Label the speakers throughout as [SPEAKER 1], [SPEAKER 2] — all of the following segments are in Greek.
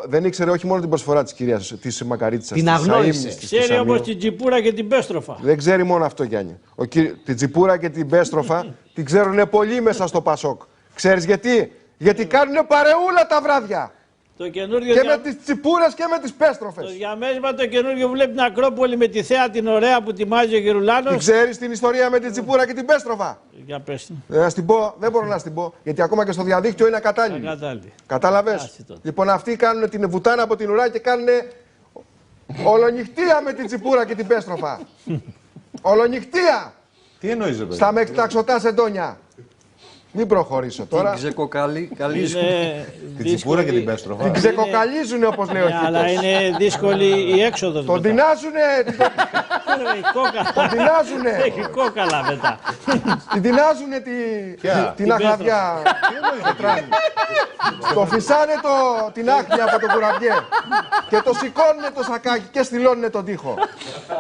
[SPEAKER 1] Δεν ήξερε όχι μόνο την προσφορά της κυρίας της Μακαρίτσας.
[SPEAKER 2] Την αγνώρισε.
[SPEAKER 3] Ξέρει όμως την τσιπούρα και την πέστροφα.
[SPEAKER 1] Δεν ξέρει μόνο αυτό, Γιάννη. Την τσιπούρα και την πέστροφα την ξέρουν πολλοί μέσα στο Πασόκ. Ξέρεις γιατί? Γιατί κάνουν παρεούλα τα βράδια.
[SPEAKER 3] Το καινούργιο
[SPEAKER 1] και με τις τσιπούρες και με τις πέστροφες.
[SPEAKER 3] Το διαμέρισμα το καινούργιο που βλέπει την Ακρόπολη με τη θέα την ωραία που τιμάζει ο Γερουλάνος.
[SPEAKER 1] Την ξέρεις την ιστορία με την τσιπούρα και την πέστροφα?
[SPEAKER 3] Για πες.
[SPEAKER 1] Να την πω, δεν μπορώ να την πω, γιατί ακόμα και στο διαδίκτυο είναι ακατάλληλη. Κατάλαβες? Λοιπόν, αυτοί κάνουν την βουτάνα από την ουρά και κάνουν ολονυχτία με την τσιπούρα και την πέστροφα. Ολονυχτία!
[SPEAKER 4] Τι εννοείς, παιδί?
[SPEAKER 1] Στα μεξιταξωτά σεντόνια. Μην προχωρήσω τώρα.
[SPEAKER 4] Την ξεκοκαλίζουν. Την τσιπούρα και την πέστροφα.
[SPEAKER 1] Την ξεκοκαλίζουν, όπως λέει ο Χίτος.
[SPEAKER 3] Αλλά είναι δύσκολη η έξοδος.
[SPEAKER 1] Τον τεινάζουνε. Τον τεινάζουνε.
[SPEAKER 3] Έχει κόκαλα μετά.
[SPEAKER 1] Την τεινάζουνε την αχλαδιά. Το φυσάνε την άχνη από το κουραμπιέ. Και το σηκώνουνε το σακάκι και στυλώνουνε τον τοίχο.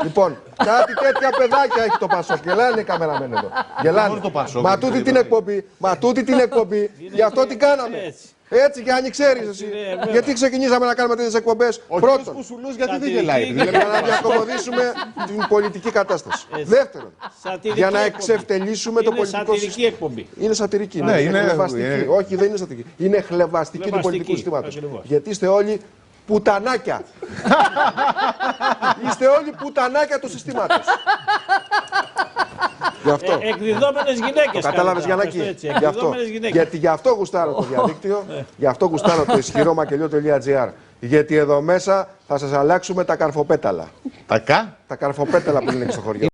[SPEAKER 1] Λοιπόν, κάτι τέτοια παιδάκια έχει το Πασόκ. Γελάνε οι καμεραμένοι εδώ. Γελάνε. Μα τούτη την εκπομπή. Μα τούτη την εκπομπή, γι' αυτό την κάναμε. Έτσι, Γιάννη, ξέρεις εσύ. Γιατί ξεκινήσαμε να κάνουμε τέτοιες εκπομπές?
[SPEAKER 4] Πρώτον, που σου λες γιατί δεν γελάει.
[SPEAKER 1] Για να διακομωδήσουμε την πολιτική κατάσταση. Δεύτερον, για να εξευτελίσουμε το πολιτικό σύστημα.
[SPEAKER 3] Είναι σατυρική εκπομπή.
[SPEAKER 1] Είναι σατυρική.
[SPEAKER 4] Ναι,
[SPEAKER 1] είναι χλεβαστική. Όχι, δεν είναι σατυρική. Είναι χλεβαστική του πολιτικού συστήματος. Γιατί είστε όλοι πουτανάκια. Είστε όλοι πουτανάκια του συστήματος. Γι' αυτό.
[SPEAKER 3] Εκδιδόμενες γυναίκες.
[SPEAKER 1] Το κατάλαβες, Γιαννάκη? Γιατί γι' αυτό γουστάρω το διαδίκτυο, γι' αυτό γουστάρω το ισχυρό μακελιό.gr. Γιατί εδώ μέσα θα σας αλλάξουμε τα καρφοπέταλα.
[SPEAKER 4] Τα
[SPEAKER 1] καρφοπέταλα που είναι στο χωριό.